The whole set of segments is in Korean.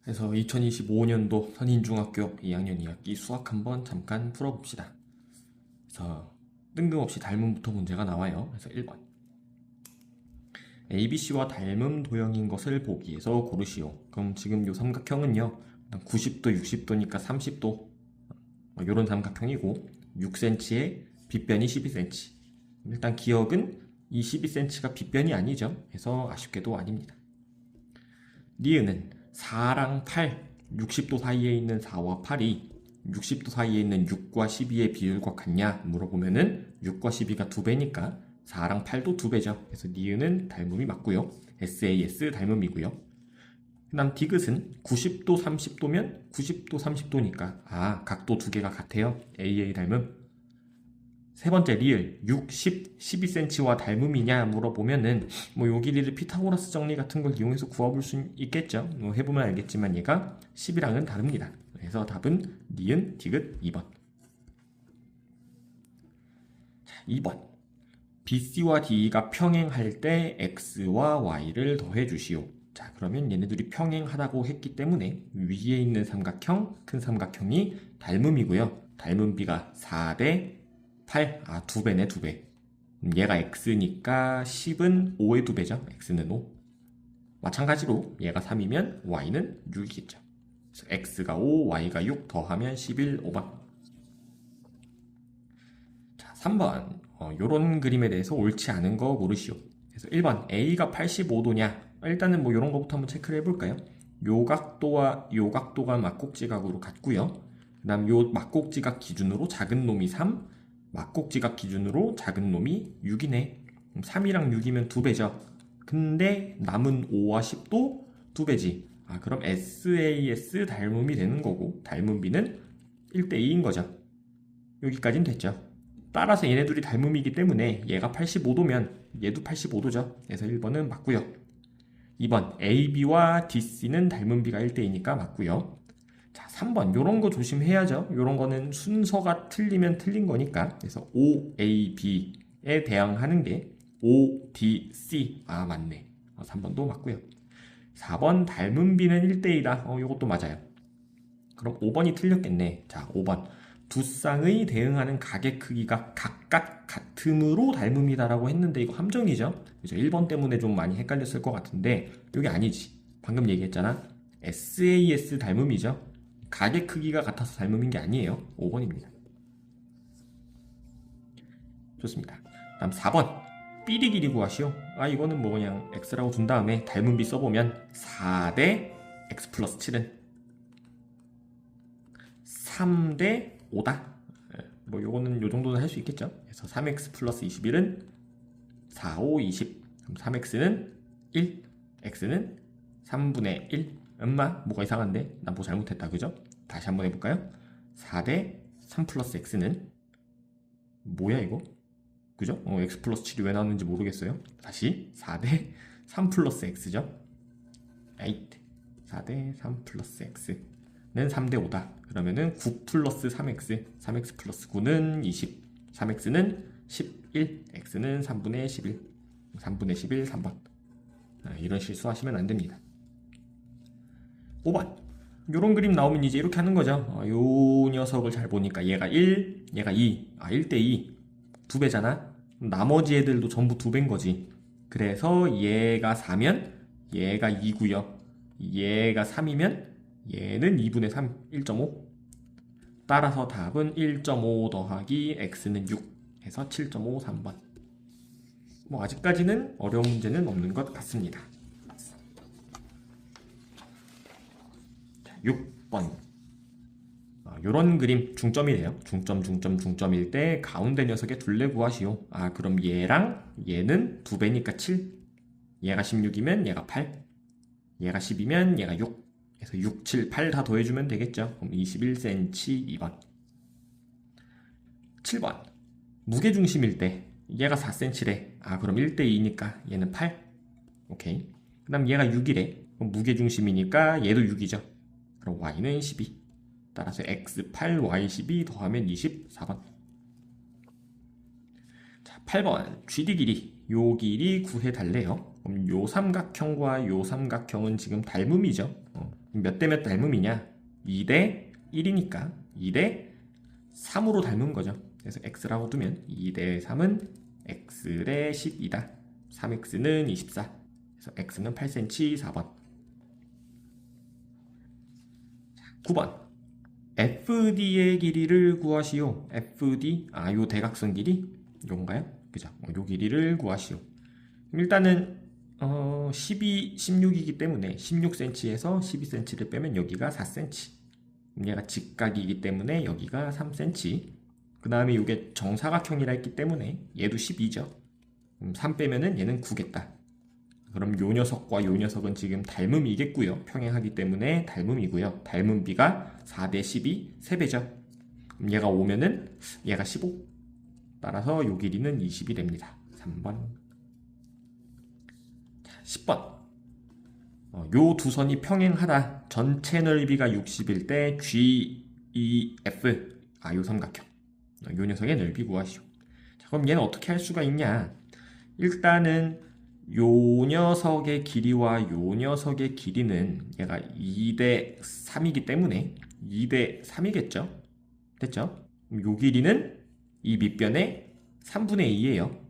그래서 2025년도 선인중학교 2학년 2학기 수학 한번 잠깐 풀어봅시다. 그래서 뜬금없이 닮음부터 문제가 나와요. 그래서 1번 ABC와 닮음 도형인 것을 보기 위해서 고르시오. 그럼 지금 이 삼각형은요 90도, 60도니까 30도 이런 삼각형이고 6cm에 빗변이 12cm. 일단 기억은 이 12cm가 빗변이 아니죠. 그래서 아쉽게도 아닙니다. 니은은 4랑 8, 60도 사이에 있는 4와 8이 60도 사이에 있는 6과 12의 비율과 같냐 물어보면은 6과 12가 2배니까 4랑 8도 2배죠. 그래서 니은은 닮음이 맞고요. SAS 닮음이고요. 그 다음 디귿은 90도 30도면 90도 30도니까 각도 두 개가 같아요. AA 닮음. 세 번째 리을 6, 10, 12cm와 닮음이냐 물어보면은 요 길이를 피타고라스 정리 같은 걸 이용해서 구해볼 수 있겠죠. 해보면 알겠지만 얘가 10이랑은 다릅니다. 그래서 답은 니은, 디귿 2번. 자, 2번 BC와 D가 평행할 때 X와 Y를 더해 주시오. 자, 그러면 얘네들이 평행하다고 했기 때문에 위에 있는 삼각형, 큰 삼각형이 닮음이고요. 닮음 비가 4대 8, 2배네, 2배. 얘가 x니까 10은 5의 2배죠. x는 5. 마찬가지로 얘가 3이면 y는 6이겠죠. 그래서 x가 5, y가 6 더하면 11, 5번. 자, 3번. 요런 그림에 대해서 옳지 않은 거 고르시오. 그래서 1번, a가 85도냐? 일단은 요런 거부터 한번 체크를 해볼까요? 요 각도와 요 각도가 막곡지각으로 같고요. 그 다음 요 막곡지각 기준으로 작은 놈이 3, 막곡지각 기준으로 작은 놈이 6이네. 3이랑 6이면 2배죠. 근데 남은 5와 10도 2배지. 그럼 SAS 닮음이 되는 거고 닮음 비는 1대2인 거죠. 여기까지는 됐죠. 따라서 얘네 둘이 닮음이기 때문에 얘가 85도면 얘도 85도죠. 그래서 1번은 맞고요. 2번 AB와 DC는 닮음 비가 1대2니까 맞고요. 자, 3번 요런 거 조심해야죠. 요런 거는 순서가 틀리면 틀린 거니까. 그래서 OAB에 대항하는 게 ODC. 맞네. 3번도 맞고요. 4번 닮은 비는 1대2다. 요것도 맞아요. 그럼 5번이 틀렸겠네. 자, 5번 두 쌍의 대응하는 각의 크기가 각각 같음으로 닮음이다라고 했는데 이거 함정이죠. 그죠? 1번 때문에 좀 많이 헷갈렸을 것 같은데 이게 아니지. 방금 얘기했잖아. SAS 닮음이죠. 각의 크기가 같아서 닮음인 게 아니에요. 5번입니다. 좋습니다. 다음 4번 삐리 길이 구하시오. 이거는 그냥 x라고 둔 다음에 닮은 비 써보면 4대 x 플러스 7은 3대 5다. 요거는 요 정도는 할 수 있겠죠. 그래서 3x 플러스 21은 4, 5, 20. 그럼 3x는 1, x는 3분의 1. 뭐가 이상한데? 나 뭐 잘못했다, 그죠? 다시 한번 해볼까요? 4대 3 플러스 x는 뭐야 이거? 그죠? x 플러스 7이 왜 나왔는지 모르겠어요. 다시 4대 3 플러스 x죠? 8. 4대 3 플러스 x는 3대 5다. 그러면은 9 플러스 3x, 3x 플러스 9는 20. 3x는 11, x는 3분의 11. 3분의 11, 3번. 이런 실수하시면 안 됩니다. 5번. 요런 그림 나오면 이제 이렇게 하는 거죠. 요 녀석을 잘 보니까 얘가 1, 얘가 2. 1대2. 2배잖아. 나머지 애들도 전부 2배인 거지. 그래서 얘가 4면 얘가 2고요. 얘가 3이면 얘는 2분의 3, 1.5. 따라서 답은 1.5 더하기 x는 6 해서 7.5, 3번. 아직까지는 어려운 문제는 없는 것 같습니다. 6번. 요런 그림 중점이래요. 중점일 때 가운데 녀석의 둘레 구하시오. 그럼 얘랑 얘는 2배니까 7. 얘가 16이면 얘가 8. 얘가 10이면 얘가 6. 그래서 6, 7, 8 다 더해주면 되겠죠. 그럼 21cm 2번. 7번. 무게중심일 때 얘가 4cm래. 그럼 1대2니까 얘는 8. 오케이. 그 다음 얘가 6이래. 그럼 무게중심이니까 얘도 6이죠. 그럼 y는 12. 따라서 x8, y12 더하면 24번. 자, 8번 GD 길이. 요 길이 구해달래요. 그럼 요 삼각형과 요 삼각형은 지금 닮음이죠. 몇 대 몇 닮음이냐? 2대 1이니까 2대 3으로 닮은 거죠. 그래서 x라고 두면 2대 3은 x 대 12다. 3x는 24. 그래서 x는 8cm 4번. 9번. FD의 길이를 구하시오. FD, 요 대각선 길이? 요건가요? 그죠? 요 길이를 구하시오. 일단은 12, 16이기 때문에 16cm에서 12cm를 빼면 여기가 4cm. 얘가 직각이기 때문에 여기가 3cm. 그 다음에 이게 정사각형이라 했기 때문에 얘도 12죠. 3 빼면은 얘는 9겠다. 그럼 요 녀석과 요 녀석은 지금 닮음이겠고요. 평행하기 때문에 닮음이고요. 닮음 비가 4대 12, 3배죠. 그럼 얘가 5면은 얘가 15. 따라서 요 길이는 20이 됩니다. 3번. 10번. 요 두 선이 평행하다. 전체 넓이가 60일 때 GEF. 요 삼각형. 요 녀석의 넓이 구하시오. 자, 그럼 얘는 어떻게 할 수가 있냐? 일단은 요 녀석의 길이와 요 녀석의 길이는 얘가 2대 3이기 때문에 2대 3이겠죠? 됐죠? 요 길이는 이 밑변의 3분의 2예요.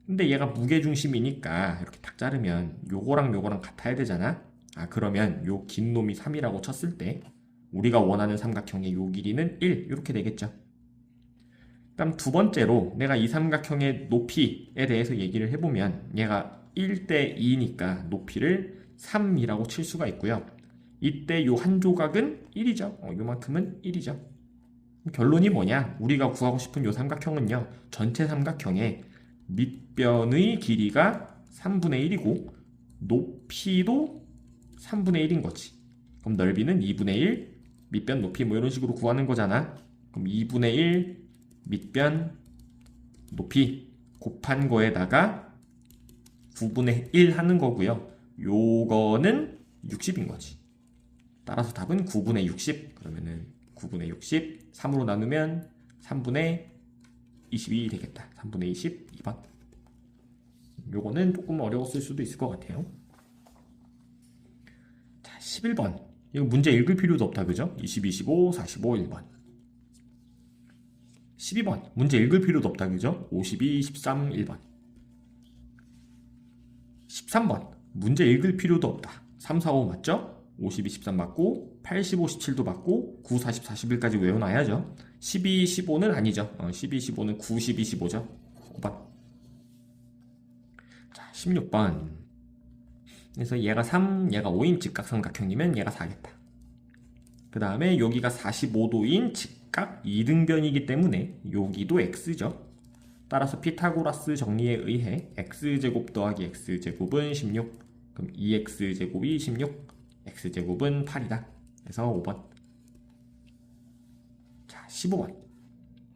근데 얘가 무게중심이니까 이렇게 딱 자르면 요거랑 요거랑 같아야 되잖아. 그러면 요 긴 놈이 3이라고 쳤을 때 우리가 원하는 삼각형의 요 길이는 1 이렇게 되겠죠. 그다음 두 번째로 내가 이 삼각형의 높이에 대해서 얘기를 해보면 얘가 1대 2니까 높이를 3이라고 칠 수가 있고요. 이때 요 한 조각은 1이죠. 요만큼은 1이죠. 결론이 뭐냐? 우리가 구하고 싶은 요 삼각형은요. 전체 삼각형의 밑변의 길이가 3분의 1이고 높이도 3분의 1인 거지. 그럼 넓이는 2분의 1, 밑변 높이 뭐 이런 식으로 구하는 거잖아. 그럼 2분의 1 밑변 높이 곱한 거에다가 9분의 1 하는 거고요. 요거는 60인 거지. 따라서 답은 9분의 60. 그러면은 9분의 60 3으로 나누면 3분의 22 되겠다. 3분의 22번. 요거는 조금 어려웠을 수도 있을 것 같아요. 자, 11번. 이거 문제 읽을 필요도 없다. 그죠? 20, 25, 45, 1번. 12번. 문제 읽을 필요도 없다. 그죠? 52, 13, 1번. 13번. 문제 읽을 필요도 없다. 3, 4, 5 맞죠? 52, 13 맞고 80, 57도 맞고 9, 40, 41까지 외워놔야죠. 12, 15는 아니죠. 12, 15는 9, 12, 15죠. 5번. 자, 16번. 그래서 얘가 3, 얘가 5인 직각삼각형이면 얘가 4겠다. 그 다음에 여기가 45도인 직각 2등변이기 때문에 여기도 x죠. 따라서 피타고라스 정리에 의해 x제곱 더하기 x제곱은 16. 그럼 2x제곱이 16. x제곱은 8이다. 그래서 5번. 자, 15번.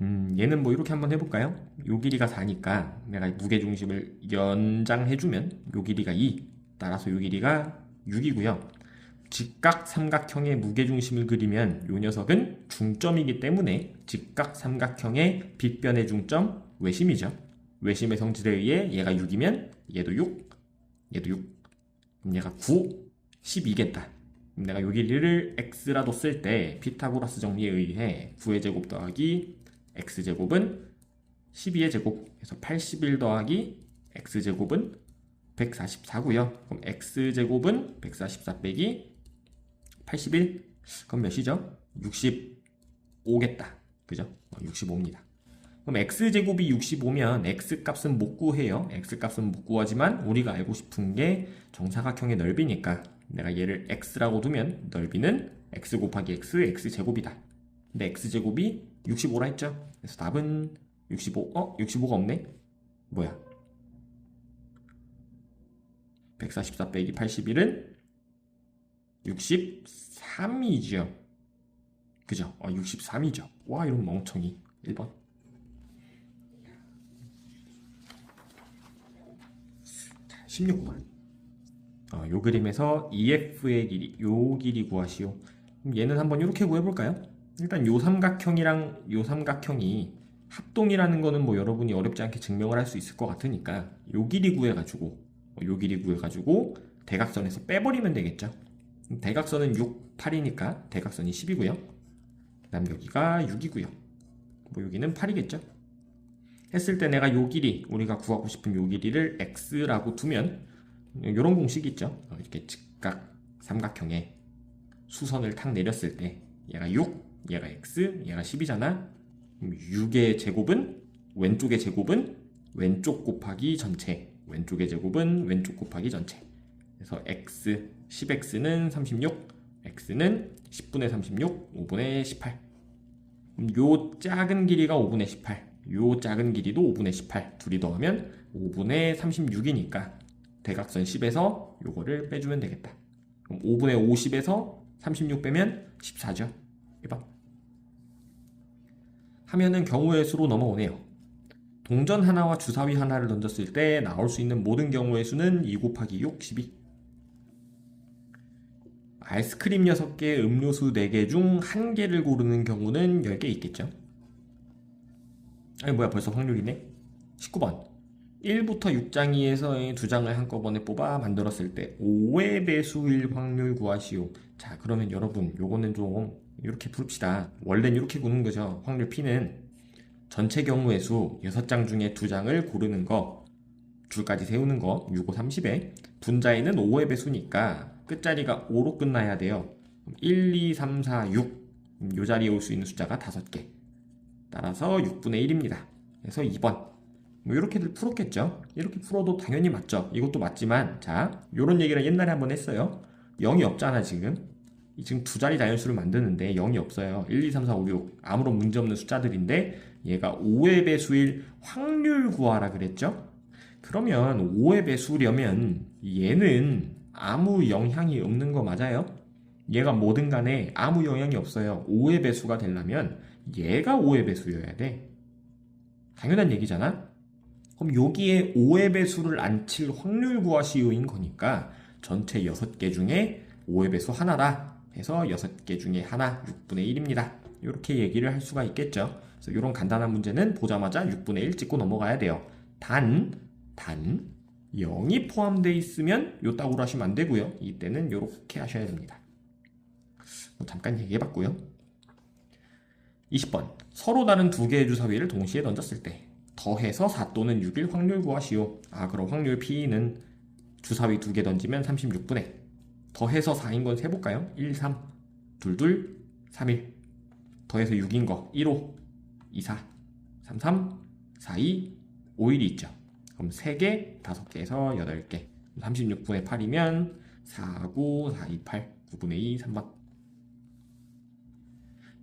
얘는 뭐 이렇게 한번 해볼까요? 요 길이가 4니까 내가 무게중심을 연장해주면 요 길이가 2. 따라서 요 길이가 6이고요. 직각 삼각형의 무게중심을 그리면 요 녀석은 중점이기 때문에 직각 삼각형의 빗변의 중점 외심이죠. 외심의 성질에 의해 얘가 6이면 얘도 6, 얘도 6. 그럼 얘가 9, 12겠다. 그럼 내가 요 길이를 x라도 쓸 때 피타고라스 정리에 의해 9의 제곱 더하기 x제곱은 12의 제곱. 그래서 81 더하기 x제곱은 144고요. 그럼 x제곱은 144 빼기 81. 그럼 몇이죠? 65겠다. 그죠? 65입니다. 그럼 x제곱이 65면 x값은 못 구해요. x값은 못 구하지만 우리가 알고 싶은 게 정사각형의 넓이니까 내가 얘를 x라고 두면 넓이는 x 곱하기 x, x제곱이다. 근데 x제곱이 65라 했죠? 그래서 답은 65. 65가 없네? 뭐야? 144 빼기 81은 63이죠. 그죠? 63이죠. 와, 이런 멍청이. 1번. 16번. 요 그림에서 EF의 길이, 요 길이 구하시오. 그럼 얘는 한번 이렇게 구해볼까요? 일단 요 삼각형이랑 요 삼각형이 합동이라는 거는 뭐 여러분이 어렵지 않게 증명을 할 수 있을 것 같으니까 요 길이 구해가지고 대각선에서 빼버리면 되겠죠. 대각선은 6, 8이니까 대각선이 10이고요. 그 다음 여기가 6이고요. 뭐 여기는 8이겠죠. 했을 때 내가 요 길이, 우리가 구하고 싶은 요 길이를 x라고 두면 요런 공식이 있죠. 이렇게 직각 삼각형에 수선을 탁 내렸을 때 얘가 6, 얘가 x, 얘가 10이잖아. 6의 제곱은 왼쪽의 제곱은 왼쪽 곱하기 전체, 왼쪽의 제곱은 왼쪽 곱하기 전체. 그래서 x, 10x는 36, x는 10분의 36, 5분의 18. 요 작은 길이가 5분의 18, 요 작은 길이도 5분의 18, 둘이 더하면 5분의 36이니까 대각선 10에서 요거를 빼주면 되겠다. 그럼 5분의 50에서 36 빼면 14죠. 1번. 하면은 경우의 수로 넘어오네요. 동전 하나와 주사위 하나를 던졌을 때 나올 수 있는 모든 경우의 수는 2 곱하기 6, 12. 아이스크림 6개, 음료수 4개 중 1개를 고르는 경우는 10개 있겠죠. 아니 뭐야, 벌써 확률이네. 19번. 1부터 6장이에서 2장을 한꺼번에 뽑아 만들었을 때 5의 배수일 확률 구하시오. 자, 그러면 여러분 요거는 좀 이렇게 풀읍시다. 원래는 이렇게 구는 거죠. 확률 P는 전체 경우의 수 6장 중에 2장을 고르는 거, 줄까지 세우는 거, 6, 5, 30에 분자에는 5의 배수니까 끝자리가 5로 끝나야 돼요. 1, 2, 3, 4, 6. 요 자리에 올 수 있는 숫자가 5개. 따라서 6분의 1입니다. 그래서 2번. 뭐 이렇게들 풀었겠죠. 이렇게 풀어도 당연히 맞죠. 이것도 맞지만, 자, 요런 얘기를 옛날에 한번 했어요. 0이 없잖아 지금. 지금 두 자리 자연수를 만드는데 0이 없어요. 1, 2, 3, 4, 5, 6 아무런 문제 없는 숫자들인데 얘가 5의 배수일 확률 구하라 그랬죠. 그러면 5의 배수려면 얘는 아무 영향이 없는 거 맞아요? 얘가 뭐든 간에 아무 영향이 없어요. 5의 배수가 되려면 얘가 5의 배수여야 돼. 당연한 얘기잖아. 그럼 여기에 5의 배수를 안 칠 확률 구하시오인 거니까 전체 6개 중에 5의 배수 하나라 해서 6개 중에 하나 6분의 1입니다. 이렇게 얘기를 할 수가 있겠죠. 그래서 이런 간단한 문제는 보자마자 6분의 1 찍고 넘어가야 돼요. 단 0이 포함되어 있으면 요 따구로 하시면 안 되고요. 이때는 이렇게 하셔야 됩니다. 잠깐 얘기해봤고요. 20번. 서로 다른 두 개의 주사위를 동시에 던졌을 때 더해서 4 또는 6일 확률 구하시오. 그럼 확률 P는 주사위 2개 던지면 36분의 더해서 4인 건 세볼까요? 1, 3, 2, 2, 3, 1. 더해서 6인 거 1, 5, 2, 4, 3, 3, 4, 2, 5, 1이 있죠. 그럼 3개, 5개에서 8개. 36분의 8이면 4, 9, 4, 2, 8, 9분의 2, 3번.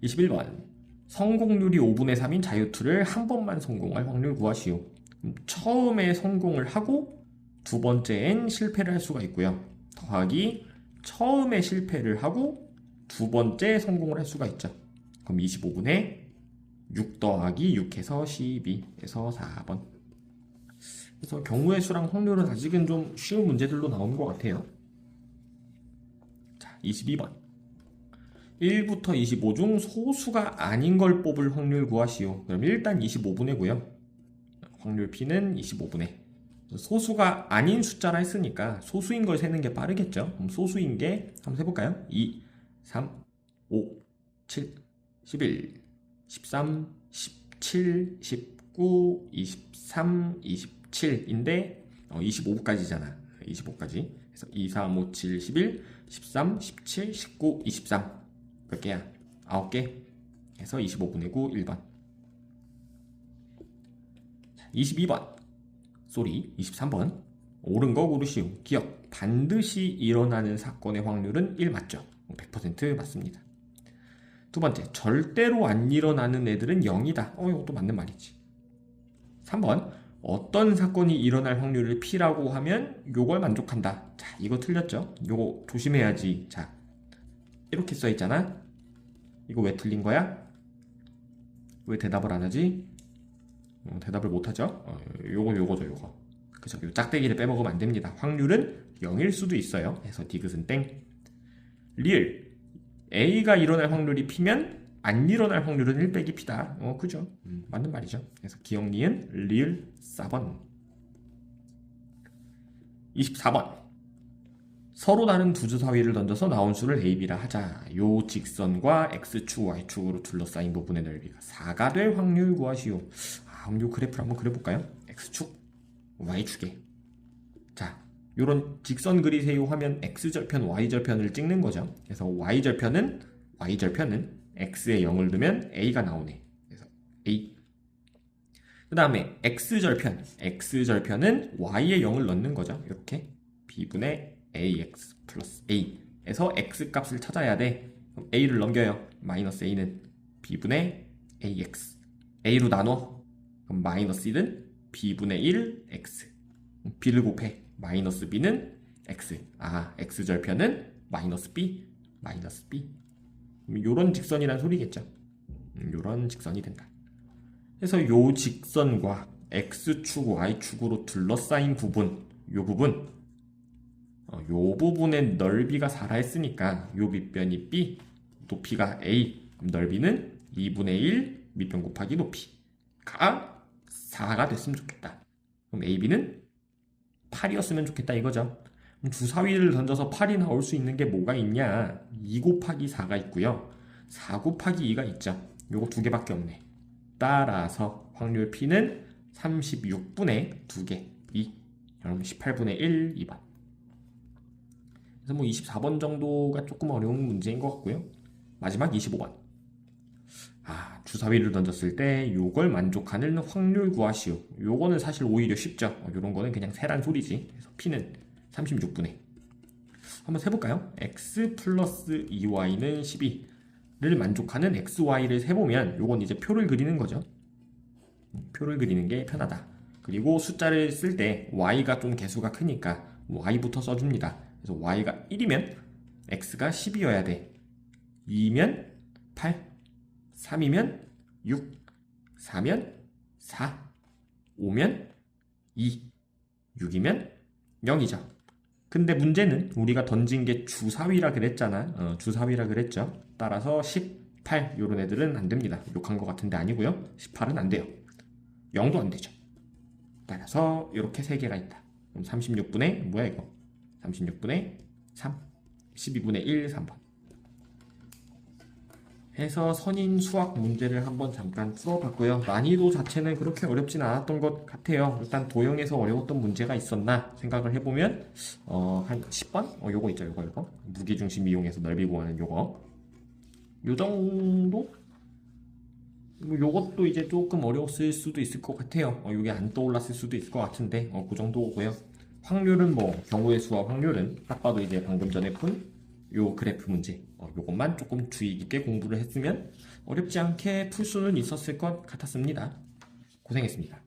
21번. 성공률이 5분의 3인 자유투를 한 번만 성공할 확률 구하시오. 처음에 성공을 하고 두 번째엔 실패를 할 수가 있고요. 더하기 처음에 실패를 하고 두 번째 성공을 할 수가 있죠. 그럼 25분의 6 더하기 6해서 12에서 4번. 그래서 경우의 수랑 확률은 아직은 좀 쉬운 문제들로 나오는 것 같아요. 자, 22번. 1부터 25 중 소수가 아닌 걸 뽑을 확률 구하시오. 그럼 일단 25분의고요. 확률 P는 25분의. 소수가 아닌 숫자라 했으니까 소수인 걸 세는 게 빠르겠죠. 그럼 소수인 게 한번 세볼까요? 2, 3, 5, 7, 11, 13, 17, 19, 23, 27인데 25까지잖아. 25까지. 그래서 2, 3, 5, 7, 11, 13, 17, 19, 23. 몇 개야? 9개. 해서 25분의 9, 1번. 22번. 23번. 옳은 거 고르시오. 기억. 반드시 일어나는 사건의 확률은 1 맞죠? 100% 맞습니다. 두 번째. 절대로 안 일어나는 애들은 0이다. 이것도 맞는 말이지. 3번. 어떤 사건이 일어날 확률을 P라고 하면 요걸 만족한다. 자, 이거 틀렸죠? 요거 조심해야지. 자, 이렇게 써있잖아. 이거 왜 틀린 거야? 왜 대답을 안 하지? 대답을 못 하죠? 요거죠, 요거. 그죠? 요 짝대기를 빼먹으면 안 됩니다. 확률은 0일 수도 있어요. 그래서 디귿은 땡. 리을. A가 일어날 확률이 P면 안 일어날 확률은 1 빼기 P다. 그죠? 맞는 말이죠. 그래서 기억, 니은, 리을, 4번. 24번. 서로 다른 두 주사위를 던져서 나온 수를 a, b라 하자. 요 직선과 x축, y축으로 둘러싸인 부분의 넓이가 4가 될 확률 구하시오. 그럼 요 그래프를 한번 그려볼까요? x축, y축에. 자, 요런 직선 그리세요 하면 x절편, y절편을 찍는 거죠. 그래서 y절편은 x에 0을 두면 a가 나오네. 그래서 a. 그 다음에 x절편은 y에 0을 넣는 거죠. 이렇게 b분의 ax 플러스 a에서 x 값을 찾아야 돼. 그럼 a를 넘겨요. 마이너스 a는 b분의 ax. a로 나눠. 그럼 마이너스 1은 b분의 1 x. b를 곱해. 마이너스 b는 x. x절편은 마이너스 b. 요런 직선이란 소리겠죠. 요런 직선이 된다. 그래서 요 직선과 x축, y축으로 둘러싸인 부분, 요 부분의 넓이가 4라 했으니까 요 밑변이 b, 높이가 a, 그럼 넓이는 2분의 1 밑변 곱하기 높이가 4가 됐으면 좋겠다. 그럼 ab는 8이었으면 좋겠다 이거죠. 그럼 주사위를 던져서 8이 나올 수 있는 게 뭐가 있냐? 2 곱하기 4가 있고요. 4 곱하기 2가 있죠. 요거 두 개밖에 없네. 따라서 확률 P는 36분의 2개 2. 그럼 18분의 1 2번. 그래서 뭐 24번 정도가 조금 어려운 문제인 것 같고요. 마지막 25번. 주사위를 던졌을 때 요걸 만족하는 확률 구하시오. 요거는 사실 오히려 쉽죠. 요런 거는 그냥 세란 소리지. 그래서 P는 36분의. 한번 세볼까요? x 플러스 2y는 12를 만족하는 xy를 세보면 요건 이제 표를 그리는 거죠. 표를 그리는 게 편하다. 그리고 숫자를 쓸 때 y가 좀 개수가 크니까 y부터 써줍니다. 그래서 y가 1이면 x가 10이어야 돼. 2면 8, 3이면 6, 4면 4, 5면 2, 6이면 0이죠. 근데 문제는 우리가 던진 게 주사위라 그랬잖아. 주사위라 그랬죠. 따라서 18 요런 애들은 안 됩니다. 욕한 것 같은데 아니고요. 18은 안 돼요. 0도 안 되죠. 따라서 이렇게 세 개가 있다. 그럼 36분의 뭐야 이거? 36분의 3, 12분의 1, 3번. 해서 선인 수학 문제를 한번 잠깐 풀어봤고요. 난이도 자체는 그렇게 어렵진 않았던 것 같아요. 일단 도형에서 어려웠던 문제가 있었나 생각을 해보면 한 10번? 요거 있죠. 요거 무게중심 이용해서 넓이 구하는 요거 요 정도? 요것도 이제 조금 어려웠을 수도 있을 것 같아요. 요게 안 떠올랐을 수도 있을 것 같은데 그 정도고요. 확률은 뭐 경우의 수와 확률은 딱 봐도 이제 방금 전에 푼 요 그래프 문제 요것만 조금 주의 깊게 공부를 했으면 어렵지 않게 풀 수는 있었을 것 같았습니다. 고생했습니다.